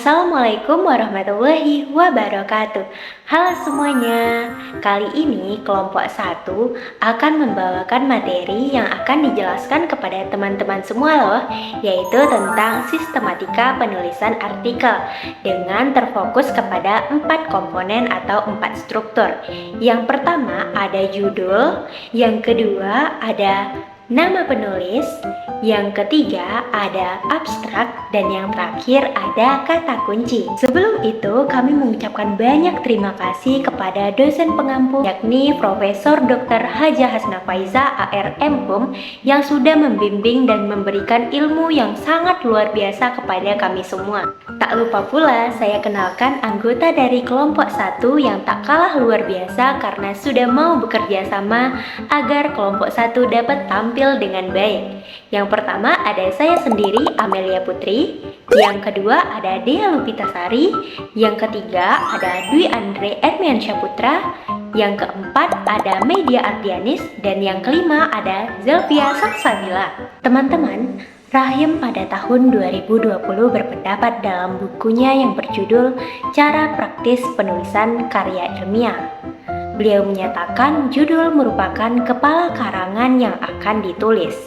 Assalamualaikum warahmatullahi wabarakatuh. Halo semuanya. Kali ini kelompok 1 akan membawakan materi yang akan dijelaskan kepada teman-teman semua loh, yaitu tentang sistematika penulisan artikel dengan terfokus kepada 4 komponen atau 4 struktur. Yang pertama ada judul, yang kedua ada nama penulis, yang ketiga ada abstrak, dan yang terakhir ada kata kunci. Sebelum itu, kami mengucapkan banyak terima kasih kepada dosen pengampu yakni Profesor Dr. Hajah Hasna Faiza ARM yang sudah membimbing dan memberikan ilmu yang sangat luar biasa kepada kami semua. Tak lupa pula saya kenalkan anggota dari kelompok 1 yang tak kalah luar biasa karena sudah mau bekerja sama agar kelompok 1 dapat tampil dengan baik. Yang pertama ada saya sendiri, Amelia Putri. Yang kedua ada Dea Lupitasari. Yang ketiga ada Dwi Andre Edmiansyah Putra. Yang keempat ada Media Ardianis. Dan yang kelima ada Zelvia Saksabila. Teman-teman, Rahim pada tahun 2020 berpendapat dalam bukunya yang berjudul Cara Praktis Penulisan Karya Ilmiah. Beliau menyatakan judul merupakan kepala karangan yang akan ditulis.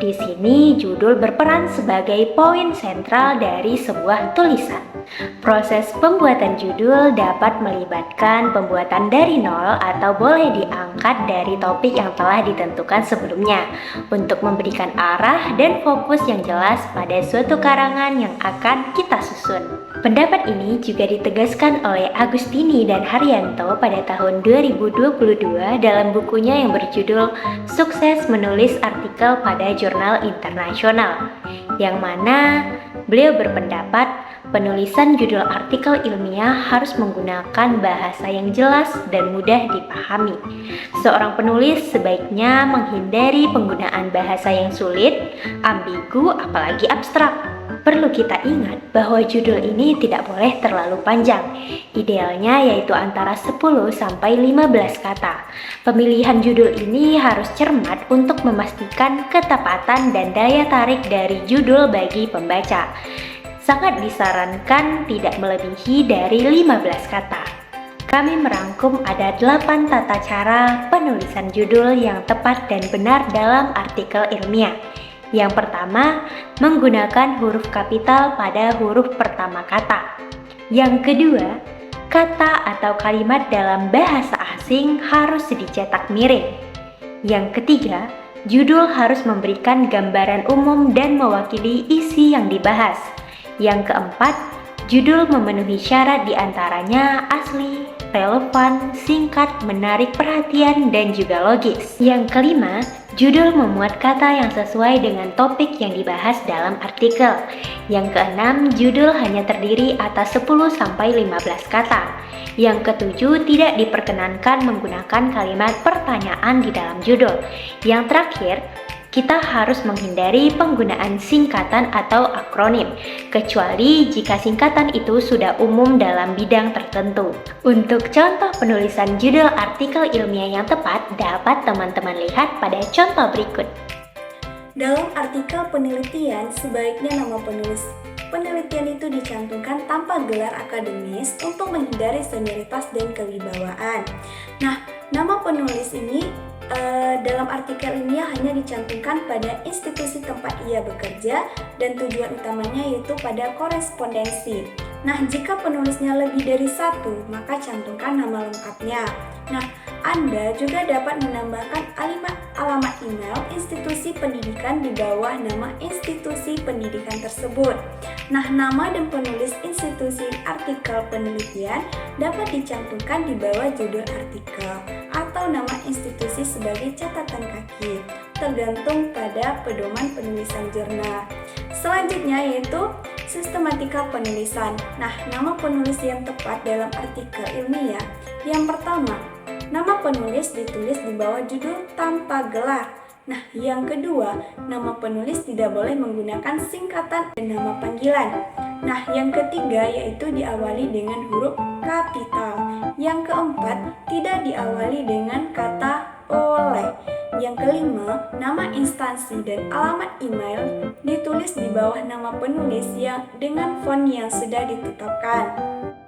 Di sini judul berperan sebagai poin sentral dari sebuah tulisan. Proses pembuatan judul dapat melibatkan pembuatan dari nol atau boleh diangkat dari topik yang telah ditentukan sebelumnya untuk memberikan arah dan fokus yang jelas pada suatu karangan yang akan kita susun. Pendapat ini juga ditegaskan oleh Agustini dan Haryanto pada tahun 2022 dalam bukunya yang berjudul Sukses Menulis Artikel pada Jurnal Internasional, yang mana beliau berpendapat penulisan judul artikel ilmiah harus menggunakan bahasa yang jelas dan mudah dipahami. Seorang penulis sebaiknya menghindari penggunaan bahasa yang sulit, ambigu, apalagi abstrak. Perlu kita ingat bahwa judul ini tidak boleh terlalu panjang. Idealnya yaitu antara 10 sampai 15 kata. Pemilihan judul ini harus cermat untuk memastikan ketepatan dan daya tarik dari judul bagi pembaca. Sangat disarankan tidak melebihi dari 15 kata. Kami merangkum ada 8 tata cara penulisan judul yang tepat dan benar dalam artikel ilmiah. Yang pertama, menggunakan huruf kapital pada huruf pertama kata. Yang kedua, kata atau kalimat dalam bahasa asing harus dicetak miring. Yang ketiga, judul harus memberikan gambaran umum dan mewakili isi yang dibahas. Yang keempat, judul memenuhi syarat diantaranya asli, relevan, singkat, menarik perhatian, dan juga logis. Yang kelima, judul memuat kata yang sesuai dengan topik yang dibahas dalam artikel. Yang keenam, judul hanya terdiri atas 10-15 kata. Yang ketujuh, tidak diperkenankan menggunakan kalimat pertanyaan di dalam judul. Yang terakhir, kita harus menghindari penggunaan singkatan atau akronim, kecuali jika singkatan itu sudah umum dalam bidang tertentu. Untuk contoh penulisan judul artikel ilmiah yang tepat, dapat teman-teman lihat pada contoh berikut. Dalam artikel penelitian, sebaiknya nama penulis penelitian itu dicantumkan tanpa gelar akademis untuk menghindari senioritas dan kewibawaan. Nah, nama penulis ini dalam artikel ilmiah hanya dicantumkan pada institusi tempat ia bekerja dan tujuan utamanya yaitu pada korespondensi. Nah, jika penulisnya lebih dari satu, maka cantumkan nama lengkapnya. Nah, Anda juga dapat menambahkan alamat email institusi pendidikan di bawah nama institusi pendidikan tersebut. Nah, nama dan penulis institusi artikel penelitian dapat dicantumkan di bawah judul artikel atau nama institusi sebagai catatan kaki, tergantung pada pedoman penulisan jurnal. Selanjutnya yaitu sistematika penulisan. Nah, nama penulis yang tepat dalam artikel ilmiah. Yang pertama, nama penulis ditulis di bawah judul tanpa gelar. Nah, yang kedua, nama penulis tidak boleh menggunakan singkatan dan nama panggilan. Nah, yang ketiga yaitu diawali dengan huruf kapital. Yang keempat, tidak diawali dengan kata oleh. Yang kelima, nama instansi dan alamat email ditulis di bawah nama penulis yang dengan font yang sudah ditetapkan.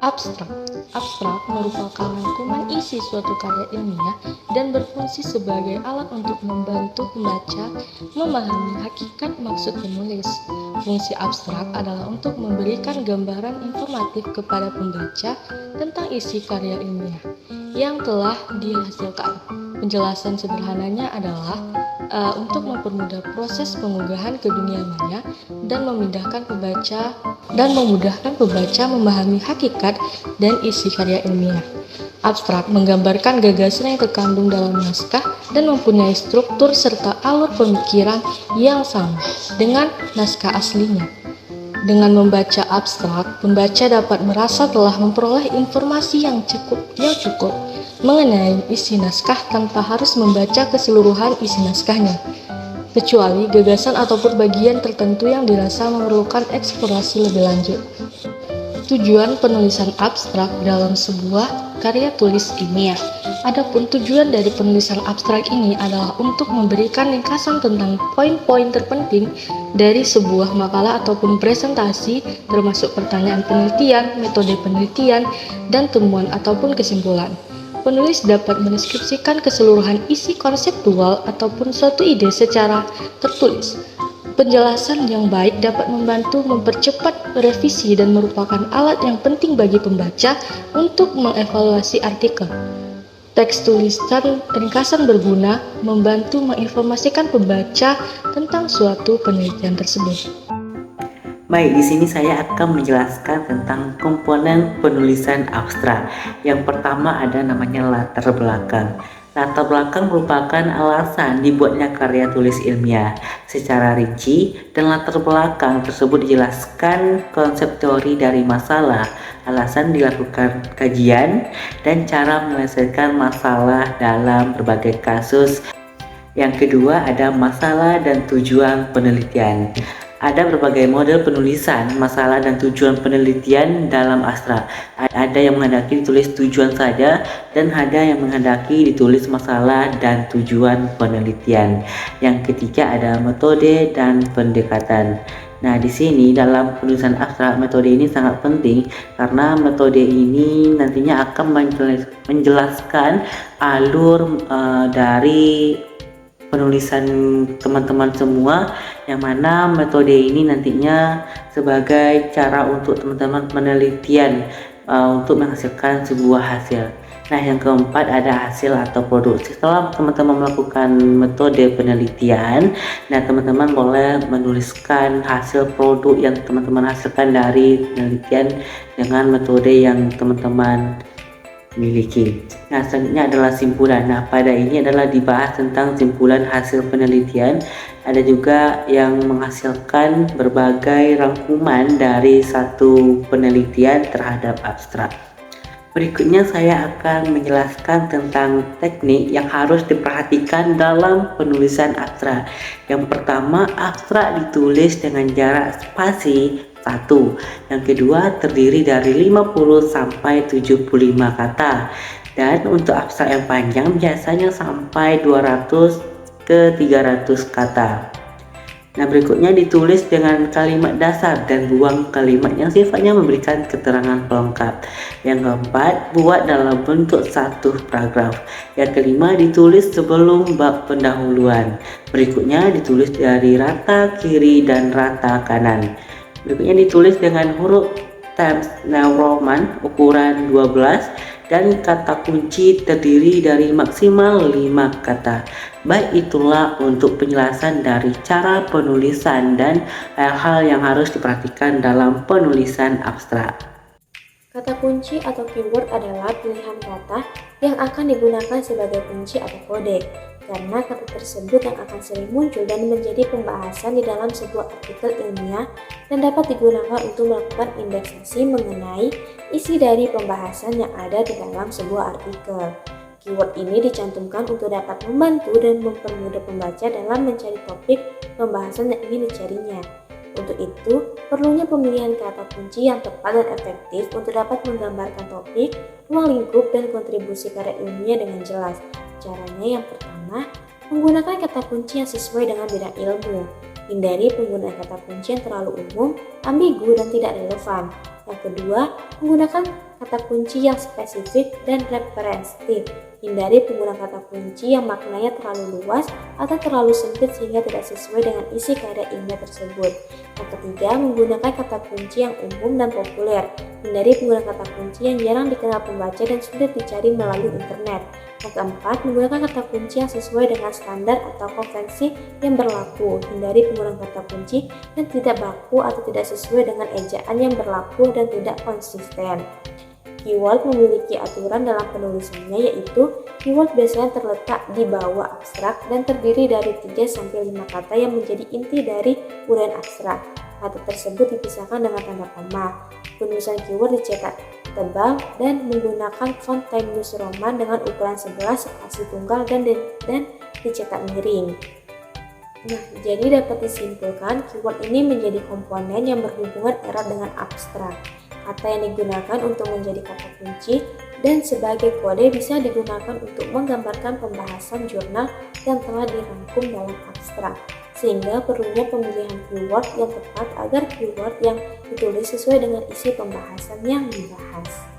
Abstrak. Abstrak merupakan rangkuman isi suatu karya ilmiah dan berfungsi sebagai alat untuk membantu pembaca memahami hakikat maksud penulis. Fungsi abstrak adalah untuk memberikan gambaran informatif kepada pembaca tentang isi karya ilmiah yang telah dihasilkan. Penjelasan sederhananya adalah untuk mempermudah proses pengunggahan ke dunia maya dan memudahkan pembaca memahami hakikat dan isi karya ilmiah. Abstrak menggambarkan gagasan yang terkandung dalam naskah dan mempunyai struktur serta alur pemikiran yang sama dengan naskah aslinya. Dengan membaca abstrak, pembaca dapat merasa telah memperoleh informasi yang cukup mengenai isi naskah tanpa harus membaca keseluruhan isi naskahnya, kecuali gagasan ataupun bagian tertentu yang dirasa memerlukan eksplorasi lebih lanjut. Tujuan penulisan abstrak dalam sebuah karya tulis ilmiah. Adapun tujuan dari penulisan abstrak ini adalah untuk memberikan ringkasan tentang poin-poin terpenting dari sebuah makalah ataupun presentasi, termasuk pertanyaan penelitian, metode penelitian, dan temuan ataupun kesimpulan. Penulis dapat mendeskripsikan keseluruhan isi konseptual ataupun suatu ide secara tertulis. Penjelasan yang baik dapat membantu mempercepat revisi dan merupakan alat yang penting bagi pembaca untuk mengevaluasi artikel. Teks tulisan ringkasan berguna membantu menginformasikan pembaca tentang suatu penelitian tersebut. Baik, di sini saya akan menjelaskan tentang komponen penulisan abstrak. Yang pertama ada namanya latar belakang. Latar belakang merupakan alasan dibuatnya karya tulis ilmiah secara rinci, dan latar belakang tersebut dijelaskan konsep teori dari masalah, alasan dilakukan kajian, dan cara menyelesaikan masalah dalam berbagai kasus. Yang kedua ada masalah dan tujuan penelitian. Ada berbagai model penulisan masalah dan tujuan penelitian dalam abstrak. Ada yang menghendaki ditulis tujuan saja, dan ada yang menghendaki ditulis masalah dan tujuan penelitian. Yang ketiga ada metode dan pendekatan. Nah, di sini dalam penulisan abstrak, metode ini sangat penting karena metode ini nantinya akan menjelaskan alur dari penulisan teman-teman semua, yang mana metode ini nantinya sebagai cara untuk teman-teman penelitian untuk menghasilkan sebuah hasil. Nah, yang keempat ada hasil atau produk. Setelah teman-teman melakukan metode penelitian, nah teman-teman boleh menuliskan hasil produk yang teman-teman hasilkan dari penelitian dengan metode yang teman-teman miliki. Nah, selanjutnya adalah simpulan. Nah, pada ini adalah dibahas tentang simpulan hasil penelitian. Ada juga yang menghasilkan berbagai rangkuman dari satu penelitian terhadap abstrak. Berikutnya saya akan menjelaskan tentang teknik yang harus diperhatikan dalam penulisan abstrak. Yang pertama, abstrak ditulis dengan jarak spasi 1. Yang kedua terdiri dari 50 sampai 75 kata. Dan untuk abstrak yang panjang biasanya sampai 200 ke 300 kata. Nah, berikutnya ditulis dengan kalimat dasar dan buang kalimat yang sifatnya memberikan keterangan pelengkap. Yang keempat, buat dalam bentuk satu paragraf. Yang kelima, ditulis sebelum bab pendahuluan. Berikutnya ditulis dari rata kiri dan rata kanan. Berikutnya ditulis dengan huruf Times New Roman ukuran 12 dan kata kunci terdiri dari maksimal 5 kata. Baik, itulah untuk penjelasan dari cara penulisan dan hal-hal yang harus diperhatikan dalam penulisan abstrak. Kata kunci atau keyword adalah pilihan kata yang akan digunakan sebagai kunci atau kode, karena kata tersebut yang akan sering muncul dan menjadi pembahasan di dalam sebuah artikel ilmiah dan dapat digunakan untuk melakukan indeksasi mengenai isi dari pembahasan yang ada di dalam sebuah artikel. Keyword ini dicantumkan untuk dapat membantu dan mempermudah pembaca dalam mencari topik pembahasan yang ingin dicarinya. Untuk itu, perlunya pemilihan kata kunci yang tepat dan efektif untuk dapat menggambarkan topik, ruang lingkup, dan kontribusi karya ilmiah dengan jelas. Caranya yang pertama, menggunakan kata kunci yang sesuai dengan bidang ilmu. Hindari penggunaan kata kunci yang terlalu umum, ambigu, dan tidak relevan. Yang kedua, menggunakan kata kunci yang spesifik dan referensitif. Hindari penggunaan kata kunci yang maknanya terlalu luas atau terlalu sempit sehingga tidak sesuai dengan isi kaidah ilmiah tersebut. Yang ketiga, menggunakan kata kunci yang umum dan populer. Hindari penggunaan kata kunci yang jarang dikenal pembaca dan sulit dicari melalui internet. Yang keempat, menggunakan kata kunci yang sesuai dengan standar atau konvensi yang berlaku. Hindari penggunaan kata kunci yang tidak baku atau tidak sesuai dengan ejaan yang berlaku dan tidak konsisten. Keyword memiliki aturan dalam penulisannya, yaitu keyword biasanya terletak di bawah abstrak dan terdiri dari 3-5 kata yang menjadi inti dari uraian abstrak. Kata tersebut dipisahkan dengan tanda koma. Penulisan keyword dicetak tebal dan menggunakan font Times New Roman dengan ukuran 11 spasi tunggal dan dicetak miring. Nah, jadi dapat disimpulkan keyword ini menjadi komponen yang berhubungan erat dengan abstrak. Kata yang digunakan untuk menjadi kata kunci dan sebagai kode bisa digunakan untuk menggambarkan pembahasan jurnal yang telah dirangkum dalam abstrak. Sehingga perlunya pemilihan keyword yang tepat agar keyword yang ditulis sesuai dengan isi pembahasan yang dibahas.